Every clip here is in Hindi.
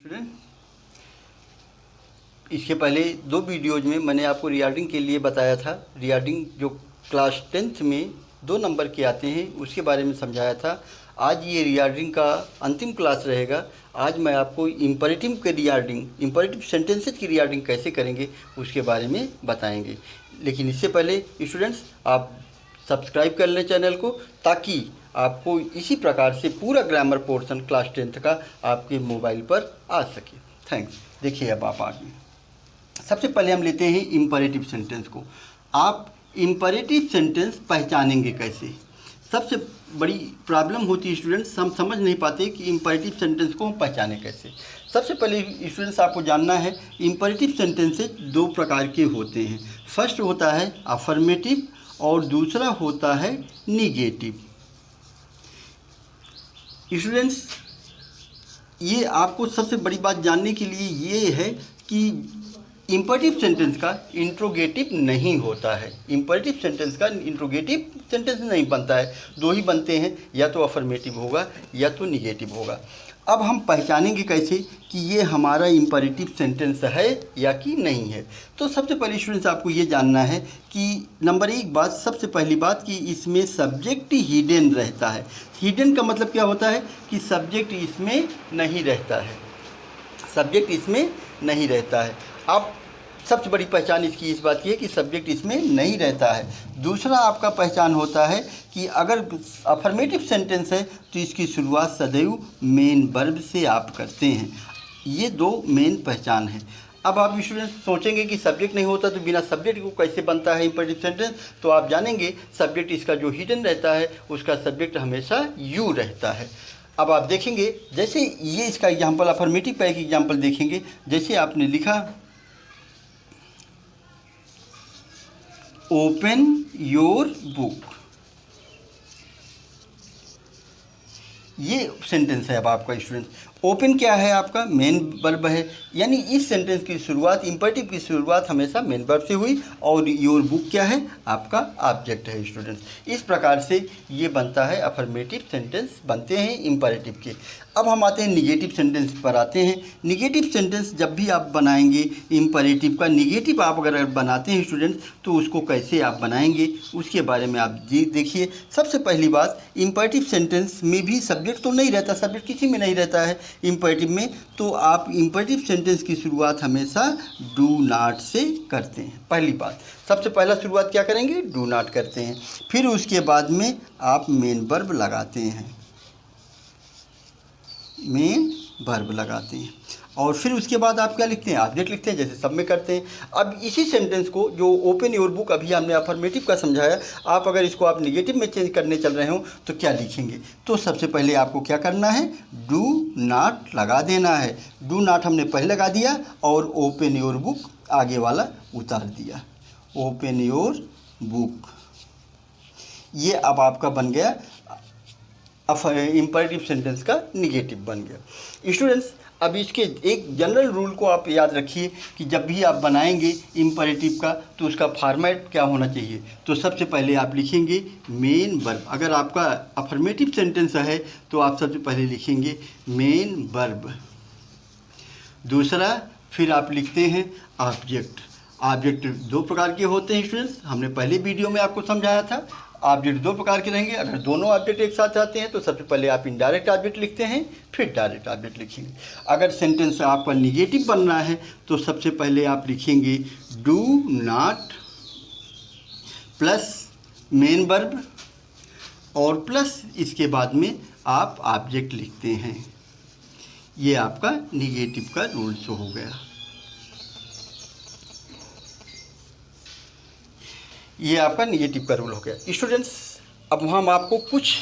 स्टूडेंट, इसके पहले 2 वीडियोज में मैंने आपको रिगार्डिंग के लिए बताया था। रिगार्डिंग जो क्लास 10th में 2 नंबर के आते हैं उसके बारे में समझाया था। आज ये रिगार्डिंग का अंतिम क्लास रहेगा। आज मैं आपको इम्परेटिव के रिगार्डिंग, इम्परेटिव सेंटेंसेस की रिगार्डिंग कैसे करेंगे उसके बारे में बताएंगे। लेकिन इससे पहले स्टूडेंट्स, आप सब्सक्राइब कर लें चैनल को, ताकि आपको इसी प्रकार से पूरा ग्रामर पोर्शन क्लास 10th का आपके मोबाइल पर आ सके। थैंक्स। देखिए अब आप आगे। सबसे पहले हम लेते हैं इम्परेटिव सेंटेंस को। आप इम्परेटिव सेंटेंस पहचानेंगे कैसे? सबसे बड़ी प्रॉब्लम होती है स्टूडेंट्स, हम समझ नहीं पाते कि इम्परेटिव सेंटेंस को हम पहचाने कैसे। सबसे पहले स्टूडेंट्स आपको जानना है, इम्परेटिव सेंटेंसेस 2 प्रकार के होते हैं। फर्स्ट होता है अफर्मेटिव और दूसरा होता है निगेटिव। स्टूडेंट्स, ये आपको सबसे बड़ी बात जानने के लिए ये है कि इम्परेटिव सेंटेंस का इंट्रोगेटिव नहीं होता है। इम्परेटिव सेंटेंस का इंट्रोगेटिव सेंटेंस नहीं बनता है। 2 ही बनते हैं, या तो अफर्मेटिव होगा या तो निगेटिव होगा। अब हम पहचानेंगे कैसे कि ये हमारा इम्परेटिव सेंटेंस है या कि नहीं है? तो सबसे पहले स्टूडेंट्स आपको ये जानना है कि नंबर 1 बात, सबसे पहली बात कि इसमें सब्जेक्ट हिडन रहता है। हिडन का मतलब क्या होता है कि सब्जेक्ट इसमें नहीं रहता है। सब्जेक्ट इसमें नहीं रहता है। अब सबसे बड़ी पहचान इसकी इस बात की है कि सब्जेक्ट इसमें नहीं रहता है। दूसरा आपका पहचान होता है कि अगर अफर्मेटिव सेंटेंस है तो इसकी शुरुआत सदैव मेन वर्ब से आप करते हैं। ये 2 मेन पहचान है। अब आप स्टूडेंट सोचेंगे कि सब्जेक्ट नहीं होता तो बिना सब्जेक्ट को कैसे बनता है इम्परेटिव सेंटेंस? तो आप जानेंगे सब्जेक्ट इसका जो हिडन रहता है उसका सब्जेक्ट हमेशा यू रहता है। अब आप देखेंगे, जैसे ये इसका एग्जाम्पल, अफर्मेटिव का एक एग्जाम्पल देखेंगे। जैसे आपने लिखा ओपन योर बुक, ये सेंटेंस है। अब आपका स्टूडेंट, ओपन क्या है? आपका मेन वर्ब है, यानी इस सेंटेंस की शुरुआत, इम्परेटिव की शुरुआत हमेशा मेन वर्ब से हुई। और योर बुक क्या है? आपका ऑब्जेक्ट है स्टूडेंट्स। इस प्रकार से ये बनता है, अफर्मेटिव सेंटेंस बनते हैं इम्परेटिव के। अब हम आते हैं निगेटिव सेंटेंस पर आते हैं। निगेटिव सेंटेंस जब भी आप बनाएंगे इम्परेटिव का, निगेटिव आप अगर बनाते हैं स्टूडेंट्स, तो उसको कैसे आप बनाएंगे उसके बारे में आप जी देखिए। सबसे पहली बात, इम्परेटिव सेंटेंस में भी सब्जेक्ट तो नहीं रहता, सब्जेक्ट किसी में नहीं रहता है इम्परेटिव में। तो आप इम्परेटिव सेंटेंस की शुरुआत हमेशा डू नॉट से करते हैं। पहली बात, सबसे पहला शुरुआत क्या करेंगे? डू नॉट करते हैं। फिर उसके बाद में आप मेन वर्ब लगाते हैं, मेन वर्ब लगाते हैं। और फिर उसके बाद आप क्या लिखते हैं? ऑब्जेक्ट लिखते हैं, जैसे सब में करते हैं। अब इसी सेंटेंस को, जो ओपन योर बुक अभी हमने अफर्मेटिव का समझाया, आप अगर इसको आप निगेटिव में चेंज करने चल रहे हो तो क्या लिखेंगे? तो सबसे पहले आपको क्या करना है? डू नॉट लगा देना है। डू नॉट हमने पहले लगा दिया और ओपन योर बुक आगे वाला उतार दिया। ओपन योर बुक, ये अब आपका बन गया इम्परेटिव सेंटेंस का निगेटिव बन गया। स्टूडेंट्स, अब इसके एक जनरल रूल को आप याद रखिए कि जब भी आप बनाएंगे इम्परेटिव का तो उसका फॉर्मेट क्या होना चाहिए? तो सबसे पहले आप लिखेंगे मेन वर्ब। अगर आपका अफर्मेटिव सेंटेंस है तो आप सबसे पहले लिखेंगे मेन वर्ब। दूसरा, फिर आप लिखते हैं ऑब्जेक्ट। ऑब्जेक्ट 2 प्रकार के होते हैं स्टूडेंट्स, हमने पहले वीडियो में आपको समझाया था। ऑब्जेक्ट 2 प्रकार के रहेंगे। अगर दोनों ऑब्जेक्ट एक साथ आते हैं तो सबसे पहले आप इनडायरेक्ट ऑब्जेक्ट लिखते हैं, फिर डायरेक्ट ऑब्जेक्ट लिखेंगे। अगर सेंटेंस आपका निगेटिव बनना है तो सबसे पहले आप लिखेंगे do not plus main verb और प्लस इसके बाद में आप ऑब्जेक्ट लिखते हैं। ये आपका निगेटिव का रूल शो हो गया। ये आपका निगेटिव का रूल हो गया। स्टूडेंट्स, अब हम आपको कुछ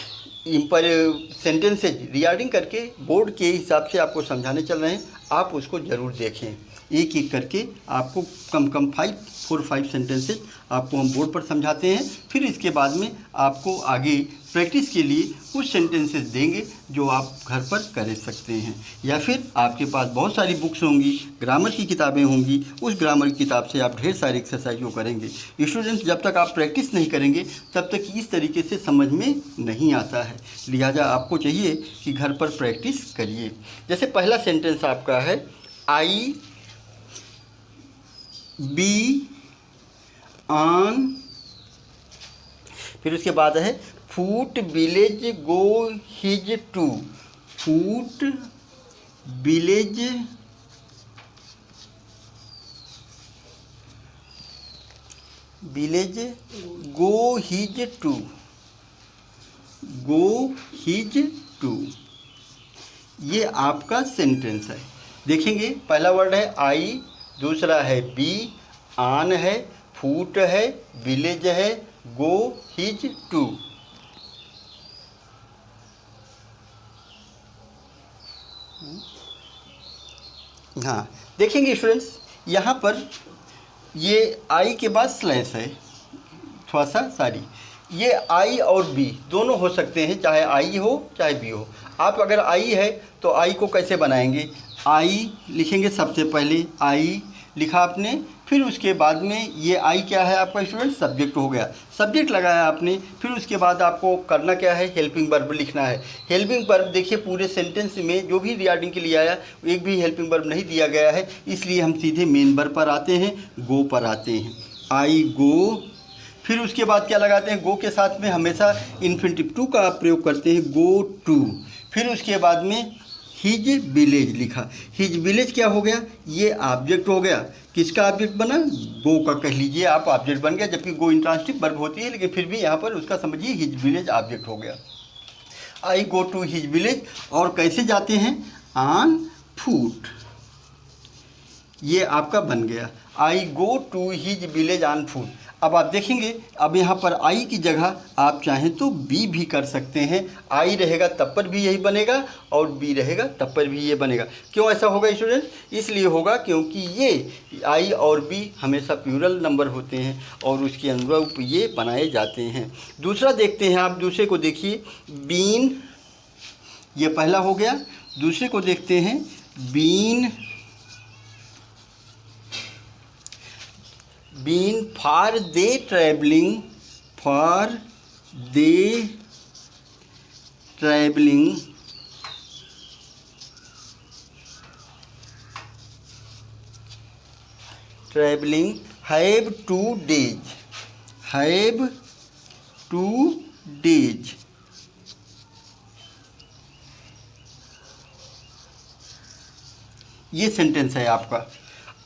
सेंटेंसेज रिगार्डिंग करके बोर्ड के हिसाब से आपको समझाने चल रहे हैं। आप उसको ज़रूर देखें, एक एक करके आपको कम 4-5 सेंटेंसेज आपको हम बोर्ड पर समझाते हैं। फिर इसके बाद में आपको आगे प्रैक्टिस के लिए कुछ सेंटेंसेस देंगे जो आप घर पर कर सकते हैं, या फिर आपके पास बहुत सारी बुक्स होंगी, ग्रामर की किताबें होंगी, उस ग्रामर की किताब से आप ढेर सारी एक्सरसाइज को करेंगे। स्टूडेंट्स, जब तक आप प्रैक्टिस नहीं करेंगे तब तक इस तरीके से समझ में नहीं आता है, लिहाजा आपको चाहिए कि घर पर प्रैक्टिस करिए। जैसे पहला सेंटेंस आपका है आई बी ऑन, फिर उसके बाद है foot village go his to, foot village go his to, go his to, ये आपका सेंटेंस है। देखेंगे पहला वर्ड है आई, दूसरा है बी, ऑन है, फूट है, विलेज है, गो हिज टू। हाँ, देखेंगे स्टूडेंट्स, यहाँ पर ये आई के बाद स्लैश है, थोड़ा सा सॉरी, ये आई और बी दोनों हो सकते हैं, चाहे आई हो चाहे बी हो। आप अगर आई है तो आई को कैसे बनाएंगे, आई लिखेंगे, सबसे पहले आई लिखा आपने, फिर उसके बाद में ये आई क्या है आपका स्टूडेंट, सब्जेक्ट हो गया, सब्जेक्ट लगाया आपने, फिर उसके बाद आपको करना क्या है, हेल्पिंग वर्ब लिखना है। हेल्पिंग वर्ब देखिए पूरे सेंटेंस में जो भी रिगार्डिंग के लिए आया एक भी हेल्पिंग वर्ब नहीं दिया गया है, इसलिए हम सीधे मेन वर्ब पर आते हैं, गो पर आते हैं। आई गो, फिर उसके बाद क्या लगाते हैं, गो के साथ में हमेशा इन्फिनिटिव टू का आप प्रयोग करते हैं, गो टू। फिर उसके बाद में हिज विलेज लिखा, हिज विलेज क्या हो गया, ये ऑब्जेक्ट हो गया, किसका ऑब्जेक्ट बना, गो का कह लीजिए आप, ऑब्जेक्ट बन गया, जबकि गो इंट्रांसिटिव वर्ब होती है, लेकिन फिर भी यहाँ पर उसका समझिए हिज विलेज ऑब्जेक्ट हो गया। I go to his village, और कैसे जाते हैं, ऑन फूट, ये आपका बन गया, I go to his village on foot. अब आप देखेंगे, अब यहाँ पर आई की जगह आप चाहें तो बी भी कर सकते हैं, आई रहेगा तब पर भी यही बनेगा और बी रहेगा तब पर भी ये बनेगा। क्यों ऐसा होगा स्टूडेंट, इसलिए होगा क्योंकि ये आई और बी हमेशा प्लूरल नंबर होते हैं और उसके अनुरूप ये बनाए जाते हैं। दूसरा देखते हैं, आप दूसरे को देखिए, बीन, ये पहला हो गया, दूसरे को देखते हैं, been, been for they travelling, for they travelling, travelling have 2 days, have 2 days, ये सेंटेंस है आपका।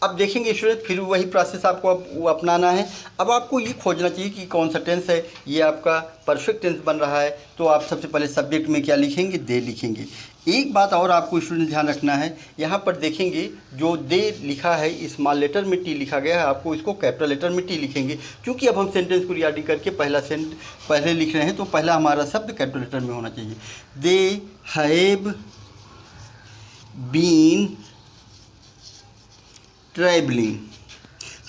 अब देखेंगे स्टूडेंट, फिर वही प्रोसेस आपको अब अपनाना है। अब आपको ये खोजना चाहिए कि कौन सा टेंस है ये आपका परफेक्ट टेंस बन रहा है, तो आप सबसे पहले सब्जेक्ट में क्या लिखेंगे, दे लिखेंगे। एक बात और आपको स्टूडेंट ध्यान रखना है, यहाँ पर देखेंगे जो दे लिखा है स्मॉल लेटर में टी लिखा गया है, आपको इसको कैपिटल लेटर में टी लिखेंगे, क्योंकि अब हम सेंटेंस को रिगार्डिंग करके पहले लिख रहे हैं, तो पहला हमारा शब्द कैपिटल लेटर में होना चाहिए। They have been travelling,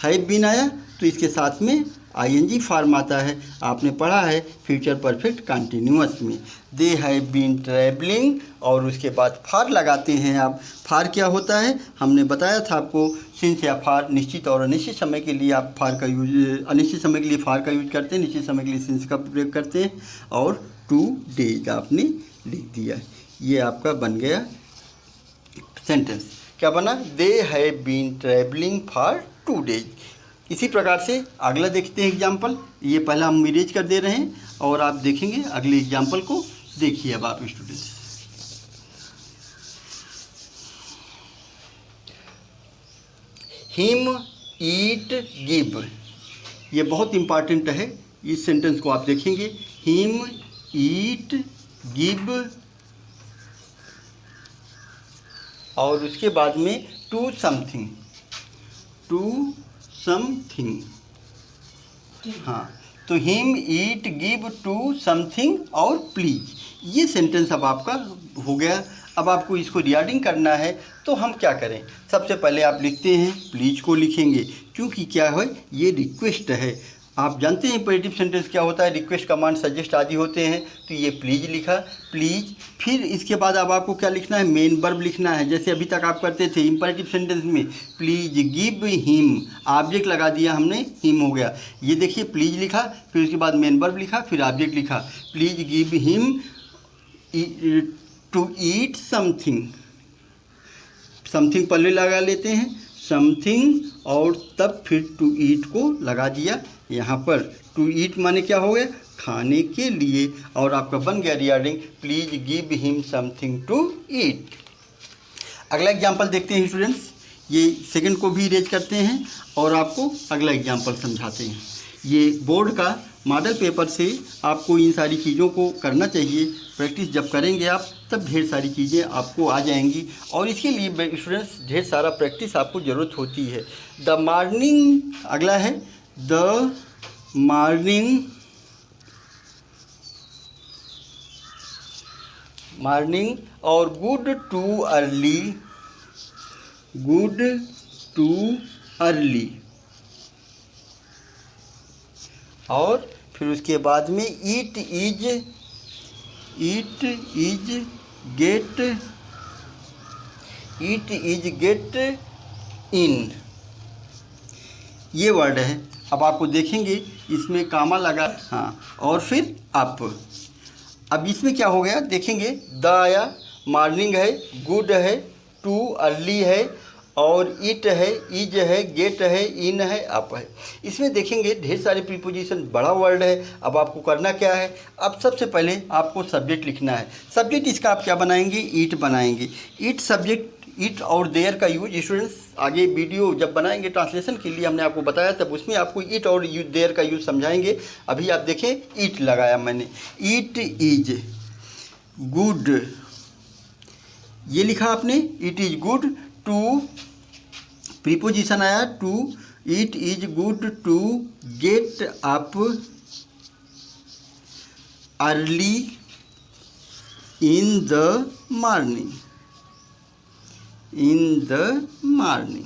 have been आया तो इसके साथ में आईएनजी फॉर्म आता है, आपने पढ़ा है फ्यूचर परफेक्ट कंटिन्यूअस में, दे हैव बीन ट्रैवलिंग, और उसके बाद फॉर लगाते हैं आप। फॉर क्या होता है, हमने बताया था आपको, सिंस या फॉर निश्चित और अनिश्चित समय के लिए आप फॉर का यूज, अनिश्चित समय के लिए फॉर का यूज करते हैं, निश्चित समय के लिए सिंस का प्रयोग करते हैं, और 2 days आपने लिख दिया। ये आपका बन गया सेंटेंस, क्या बना, they have been travelling for 2 days। इसी प्रकार से अगला देखते हैं एग्जाम्पल, ये पहला हम इरेज कर दे रहे हैं और आप देखेंगे अगले एग्जाम्पल को। देखिए अब आप स्टूडेंट्स, हिम ईट गिव, ये बहुत इम्पॉर्टेंट है, इस सेंटेंस को आप देखेंगे, हिम ईट गिव, और उसके बाद में टू समथिंग, टू समथिंग, हाँ, तो him eat give to something और प्लीज, ये सेंटेंस अब आपका हो गया। अब आपको इसको रिगार्डिंग करना है, तो हम क्या करें, सबसे पहले आप लिखते हैं प्लीज को लिखेंगे, क्योंकि क्या है ये रिक्वेस्ट है, आप जानते हैं इम्पेरेटिव सेंटेंस क्या होता है, रिक्वेस्ट, कमांड, सजेस्ट आदि होते हैं। तो ये प्लीज़ लिखा, प्लीज़। फिर इसके बाद अब आपको क्या लिखना है, मेन वर्ब लिखना है। जैसे अभी तक आप करते थे इम्पेरेटिव सेंटेंस में, प्लीज़ गिव हिम, ऑब्जेक्ट लगा दिया हमने, हिम हो गया। ये देखिए प्लीज़ लिखा, फिर उसके बाद मेन वर्ब लिखा, फिर ऑब्जेक्ट लिखा, please give him to eat something. Something पहले लगा लेते हैं, समथिंग, और तब फिर टू ईट को लगा दिया यहाँ पर। टू ईट माने क्या हो गया, खाने के लिए, और आपका बन गया regarding please give him something to eat. अगला एग्जाम्पल देखते हैं स्टूडेंट्स, ये सेकंड को भी इरेज करते हैं और आपको अगला एग्जाम्पल समझाते हैं। ये बोर्ड का मॉडल पेपर से आपको इन सारी चीज़ों को करना चाहिए। प्रैक्टिस जब करेंगे आप तब ढेर सारी चीज़ें आपको आ जाएंगी, और इसके लिए स्टूडेंट्स ढेर सारा प्रैक्टिस आपको ज़रूरत होती है। द मॉर्निंग, अगला है द मॉर्निंग, मॉर्निंग और good too early, good too early, और फिर उसके बाद में इट इज गेट इन, ये वर्ड है। अब आपको देखेंगे इसमें कामा लगा, हाँ, और फिर अप। अब इसमें क्या हो गया देखेंगे, द आया, मॉर्निंग है, गुड है, टू अर्ली है, और इट है, इज है, गेट है, इन है, अप है। इसमें देखेंगे ढेर सारे प्रीपोजिशन, बड़ा वर्ड है। अब आपको करना क्या है, अब सबसे पहले आपको सब्जेक्ट लिखना है। सब्जेक्ट इसका आप क्या बनाएंगे, ईट बनाएंगे। ईट सब्जेक्ट, ईट और देयर का यूज स्टूडेंट्स आगे वीडियो जब बनाएंगे ट्रांसलेशन के लिए, हमने आपको बताया तब उसमें आपको ईट और देयर का यूज समझाएंगे। अभी आप देखें ईट लगाया मैंने, ईट इज गुड, ये लिखा आपने, it is good to, preposition आया to, it is good to get up early in the morning, in the morning,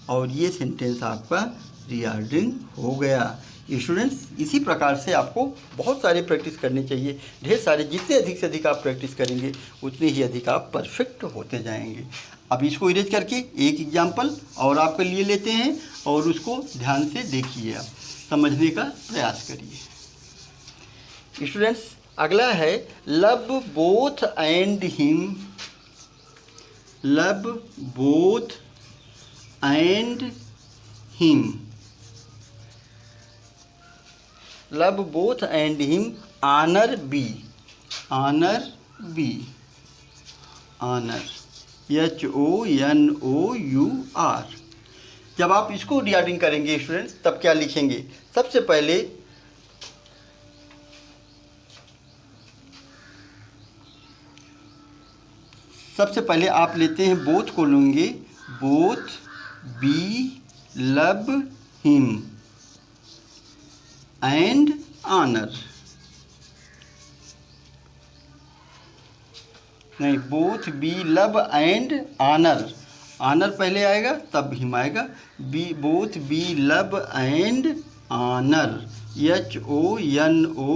और ये सेंटेंस आपका रिगार्डिंग हो गया। स्टूडेंट्स इसी प्रकार से आपको बहुत सारे प्रैक्टिस करने चाहिए, ढेर सारे, जितने अधिक से अधिक आप प्रैक्टिस करेंगे उतने ही अधिक आप परफेक्ट होते जाएंगे। अब इसको इरेज करके एक एग्जाम्पल और आपके लिए लेते हैं और उसको ध्यान से देखिए, आप समझने का प्रयास करिए। स्टूडेंट्स अगला है love both and him, love both and him, love both and him, honour be, honour be, honour, HONOUR। जब आप इसको रिगार्डिंग करेंगे स्टूडेंट्स तब क्या लिखेंगे, सबसे पहले आप लेते हैं बोथ को लेंगे, both be love him and honour, नहीं, both be love and honour, honour पहले आएगा तब हिम आएगा, be both be love and honour, HONOUR,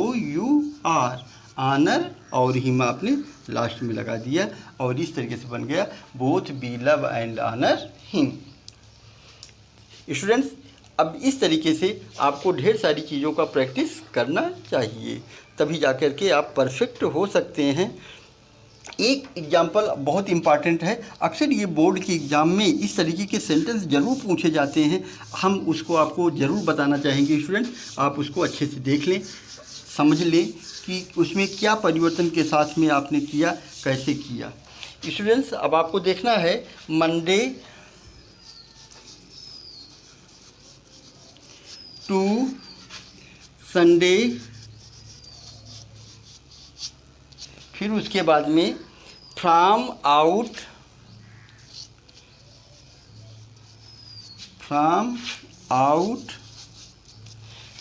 honour, और हिम आपने लास्ट में लगा दिया, और इस तरीके से बन गया both be love and honour him. Students अब इस तरीके से आपको ढेर सारी चीज़ों का प्रैक्टिस करना चाहिए, तभी जाकर के आप परफेक्ट हो सकते हैं। एक एग्जाम्पल बहुत इम्पॉर्टेंट है, अक्सर ये बोर्ड के एग्ज़ाम में इस तरीके के सेंटेंस ज़रूर पूछे जाते हैं, हम उसको आपको ज़रूर बताना चाहेंगे। स्टूडेंट आप उसको अच्छे से देख लें, समझ लें कि उसमें क्या परिवर्तन के साथ में आपने किया, कैसे किया। स्टूडेंट्स अब आपको देखना है मंडे टू संडे, फिर उसके बाद में फ्रॉम आउट, फ्रॉम आउट,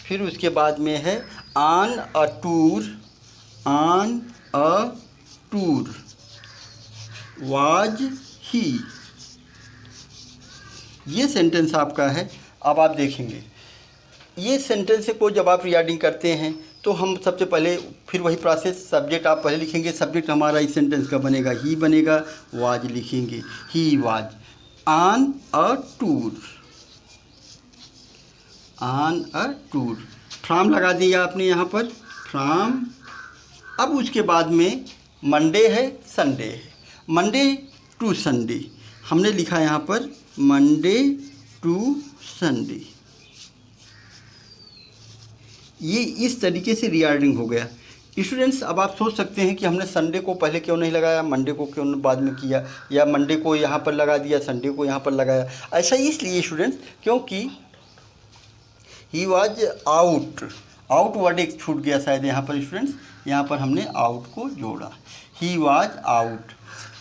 फिर उसके बाद में है on a tour, on a tour, was he, ये सेंटेंस आपका है। अब आप देखेंगे ये सेंटेंस को जब आप रीडिंग करते हैं तो हम सबसे पहले फिर वही प्रोसेस, सब्जेक्ट आप पहले लिखेंगे। सब्जेक्ट हमारा इस सेंटेंस का बनेगा ही बनेगा, वाज लिखेंगे, he was on a tour, on a tour. From लगा दिया आपने यहाँ पर, फ्रॉम। अब उसके बाद में मंडे है, संडे है, मंडे टू संडे हमने लिखा यहाँ पर, मंडे टू संडे। ये इस तरीके से रीऑर्डरिंग हो गया। स्टूडेंट्स, अब आप सोच सकते हैं कि हमने संडे को पहले क्यों नहीं लगाया, मंडे को क्यों बाद में किया, या मंडे को यहाँ पर लगा दिया, संडे को यहाँ पर लगाया। ऐसा इसलिए स्टूडेंट्स क्योंकि he was out, out word एक छूट गया शायद यहाँ पर स्टूडेंट्स, यहाँ पर हमने आउट को जोड़ा, ही वॉज आउट।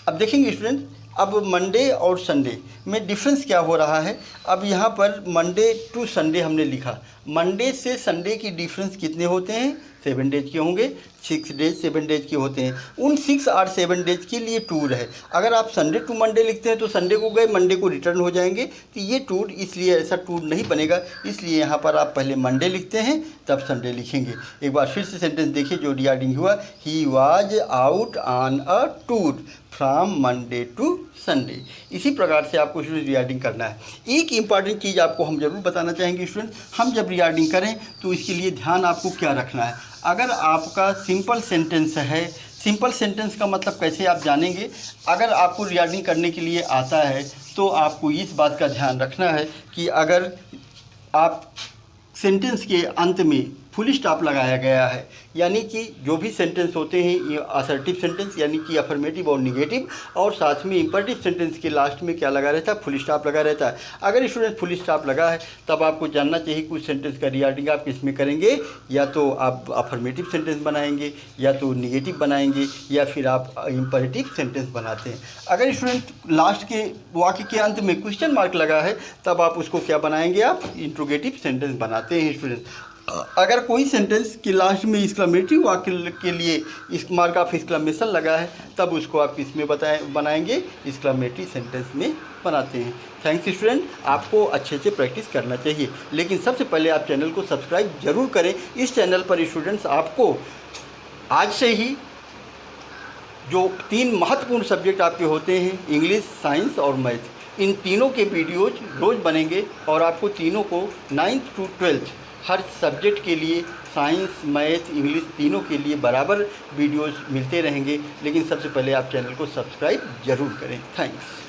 अब देखेंगे स्टूडेंट्स, अब मंडे और संडे में डिफरेंस क्या हो रहा है। अब यहाँ पर मंडे टू संडे हमने लिखा, मंडे से संडे की डिफरेंस कितने होते हैं, 7 डेज के होंगे, 6 डेज 7 डेज के होते हैं। उन 6 और 7 डेज के लिए टूर है। अगर आप संडे टू मंडे लिखते हैं तो संडे को गए, मंडे को रिटर्न हो जाएंगे, तो ये टूर, इसलिए ऐसा टूर नहीं बनेगा। इसलिए यहाँ पर आप पहले मंडे लिखते हैं तब संडे लिखेंगे। एक बार फिर से सेंटेंस देखिए जो रीडिंग हुआ, he was out on a tour from Monday to Sunday. इसी प्रकार से आपको स्टूडेंट रीडिंग करना है। एक इम्पॉर्टेंट चीज़ आपको हम जरूर बताना चाहेंगे स्टूडेंट, हम जब रीडिंग करें तो इसके लिए ध्यान आपको क्या रखना है। अगर आपका सिंपल सेंटेंस है, सिंपल सेंटेंस का मतलब कैसे आप जानेंगे, अगर आपको रीडिंग करने के लिए आता है तो आपको इस बात का ध्यान रखना है कि अगर आप सेंटेंस के अंत में फुल स्टॉप लगाया गया है, यानी कि जो भी सेंटेंस होते हैं ये असर्टिव सेंटेंस यानी कि अफर्मेटिव और निगेटिव, और साथ में इंपरेटिव सेंटेंस के लास्ट में क्या लगा रहता है, फुल स्टॉप लगा रहता है। अगर स्टूडेंट फुल स्टॉप लगा है तब आपको जानना चाहिए कुछ सेंटेंस का रीडिंग आप किस में करेंगे, या तो आप अफर्मेटिव सेंटेंस बनाएंगे, या तो निगेटिव बनाएंगे, या फिर आप इंपरेटिव सेंटेंस बनाते हैं। अगर स्टूडेंट लास्ट के वाक्य के अंत में क्वेश्चन मार्क लगा है तब आप उसको क्या बनाएंगे, आप इंट्रोगेटिव सेंटेंस बनाते हैं स्टूडेंट। अगर कोई सेंटेंस के लास्ट में एक्सक्लेमेटरी वाक्य के लिए इस मार्क ऑफ एक्सक्लेमेशन लगा है तब उसको आप किस में बनाएंगे, एक्सक्लेमेटरी सेंटेंस में बनाते हैं। थैंक्स स्टूडेंट, आपको अच्छे से प्रैक्टिस करना चाहिए, लेकिन सबसे पहले आप चैनल को सब्सक्राइब जरूर करें। इस चैनल पर स्टूडेंट्स आपको आज से ही जो 3 महत्वपूर्ण सब्जेक्ट आपके होते हैं, इंग्लिश, साइंस और मैथ, इन तीनों के वीडियोज रोज़ बनेंगे और आपको तीनों को 9th to 12th her subject के लिए, साइंस, मैथ, इंग्लिश तीनों के लिए बराबर वीडियोस मिलते रहेंगे। लेकिन सबसे पहले आप चैनल को सब्सक्राइब जरूर करें। थैंक्स।